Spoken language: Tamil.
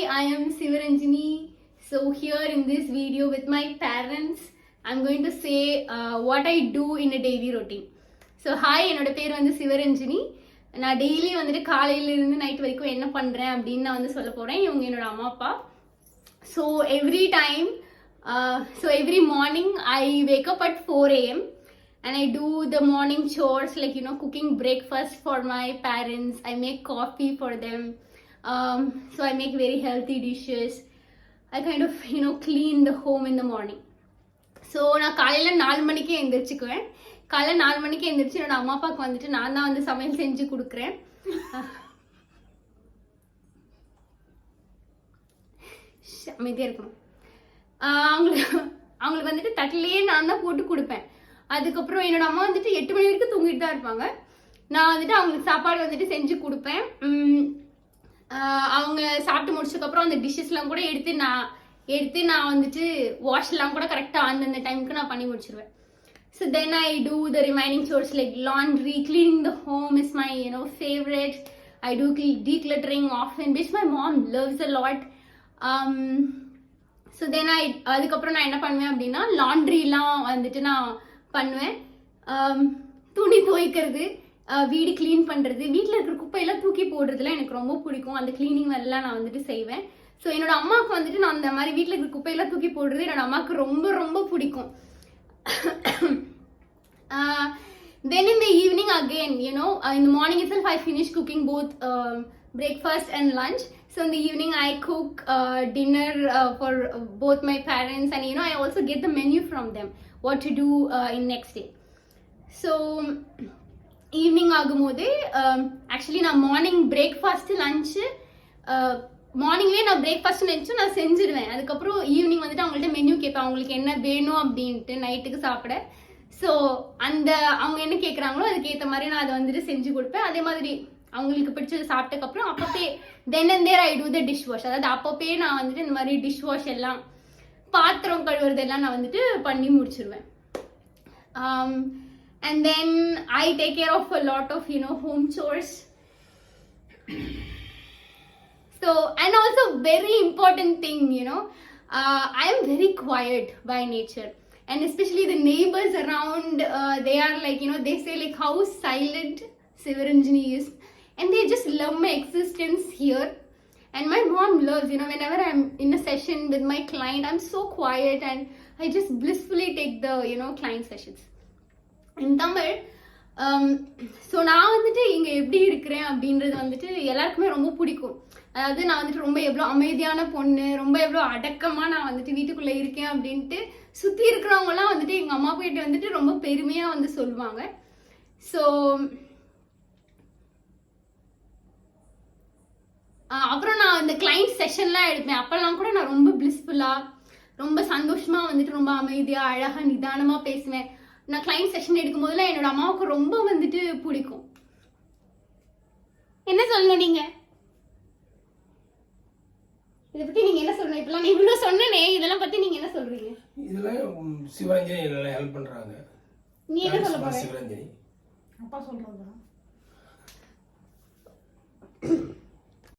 I am Sivaranjini. So here in this video with my parents, I'm going to say what I do in a daily routine. So hi, என்னோட பேர் வந்து சிவரஞ்சினி. நான் டெய்லி வந்துட்டு காலையில இருந்து நைட் வரைக்கும் என்ன பண்றேன் அப்படின்னு நான் வந்து சொல்ல போறேன். இவங்க என்னோட அம்மா அப்பா. So every morning I wake up at 4 a.m. and I do the morning chores like cooking breakfast for my parents. I make coffee for them. So I make very healthy dishes. I kind of clean the home in the morning. So நான் காலையில 4 மணிக்கு எந்திரிச்சுக்குவேன். காலையில 4 மணிக்கு எந்திரிச்சு என்னோட அம்மா அப்பாவுக்கு வந்துட்டு நான் தான் வந்து சமையல் செஞ்சு கொடுக்குறேன். அமைதியா இருக்கணும். அவங்களுக்கு வந்துட்டு தட்டிலேயே நான் தான் போட்டு கொடுப்பேன். அதுக்கப்புறம் என்னோட அம்மா வந்துட்டு 8 மணி வரைக்கும் தூங்கிட்டு தான் இருப்பாங்க. நான் வந்துட்டு அவங்களுக்கு சாப்பாடு வந்துட்டு செஞ்சு கொடுப்பேன். அவங்க சாப்பிட்டு முடிச்சதுக்கப்புறம் அந்த டிஷ்ஷஸ்லாம் கூட எடுத்து நான் வந்துட்டு வாஷ்லாம் கூட கரெக்டாக அந்தந்த டைமுக்கு நான் பண்ணி முடிச்சிருவேன். So then I do the remaining chores like laundry, cleaning the home is my favorite. I do decluttering often, which my mom loves a lot. So then அதுக்கப்புறம் நான் என்ன பண்ணுவேன் அப்படின்னா லாண்ட்ரிலாம் வந்துட்டு நான் பண்ணுவேன். துணி துவைக்கிறது, வீடு கிளீன் பண்ணுறது, வீட்டில் இருக்கிற குப்பையெல்லாம் தூக்கி போடுறதுலாம் எனக்கு ரொம்ப பிடிக்கும். அந்த கிளீனிங் வேலைலாம் நான் வந்துட்டு செய்வேன். ஸோ என்னோட அம்மாவுக்கு வந்துட்டு நான் அந்த மாதிரி வீட்டில் இருக்கிற குப்பையெல்லாம் தூக்கி போடுறது என்னோட அம்மாவுக்கு ரொம்ப ரொம்ப பிடிக்கும். Then in the evening again, in the morning itself I finish cooking both breakfast and lunch. So in the evening I cook dinner for both my parents, and I also get the menu from them, what to do in next day. So evening ஆகும்போது ஆக்சுவலி நான் மார்னிங் பிரேக்ஃபாஸ்ட் லஞ்சு மார்னிங்லேயே நான் பிரேக்ஃபாஸ்ட் நினச்சி நான் செஞ்சுடுவேன். அதுக்கப்புறம் ஈவினிங் வந்துட்டு அவங்கள்ட்ட மெனு கேட்பேன், அவங்களுக்கு என்ன வேணும் அப்படின்ட்டு நைட்டுக்கு சாப்பிட. ஸோ அவங்க என்ன கேட்குறாங்களோ அதுக்கேற்ற மாதிரி நான் அதை வந்துட்டு செஞ்சு கொடுப்பேன். அதே மாதிரி அவங்களுக்கு பிடிச்சது சாப்பிட்டதுக்கப்புறம் அப்பப்பே then and there I do the dish wash. அதாவது அப்பப்பே நான் வந்துட்டு இந்த மாதிரி டிஷ் வாஷ் எல்லாம் பாத்திரம் கழுவுறதெல்லாம் நான் வந்துட்டு பண்ணி முடிச்சிருவேன். And then I take care of a lot of home chores. So and also very important thing, I am very quiet by nature, and especially the neighbors around, they are like they say like how silent Sivaranjini is, and they just love my existence here. And my mom loves, whenever I'm in a session with my client, I'm so quiet and I just blissfully take the client sessions in Tamil. So நான் வந்துட்டு இங்கே எப்படி இருக்கிறேன் அப்படின்றது வந்துட்டு எல்லாருக்குமே ரொம்ப பிடிக்கும். அதாவது நான் வந்துட்டு ரொம்ப எவ்வளோ அமைதியான பொண்ணு, ரொம்ப எவ்வளோ அடக்கமாக நான் வந்துட்டு வீட்டுக்குள்ளே இருக்கேன் அப்படின்ட்டு சுற்றி இருக்கிறவங்கலாம் வந்துட்டு எங்கள் அம்மா போயிட்டு வந்துட்டு ரொம்ப பெருமையாக வந்து சொல்லுவாங்க. ஸோ அப்புறம் நான் இந்த கிளைண்ட் செஷன்லாம் எடுப்பேன். அப்போல்லாம் கூட நான் ரொம்ப பிளிஸ்ஃபுல்லாக ரொம்ப சந்தோஷமாக வந்துட்டு ரொம்ப அமைதியாக அழகாக நிதானமாக பேசுவேன். நான் கிளைண்ட் செஷன் எடுக்கும் போதுல என்னோட அம்மாவுக்கு ரொம்ப வந்துட்டு பிடிக்கும். என்ன சொல்லணும் நீங்க இதை பத்தி? நீங்க என்ன சொல்லணும்? இப்பெல்லாம் நீ இவ்வளவு சொன்னனே, இதெல்லாம் பத்தி நீங்க என்ன சொல்றீங்க? இதெல்லாம் சிவரஞ்சனி எல்லாம் ஹெல்ப் பண்றாங்க. நீ என்ன சொல்ல போற? சிவரஞ்சனி அப்பா சொல்றதா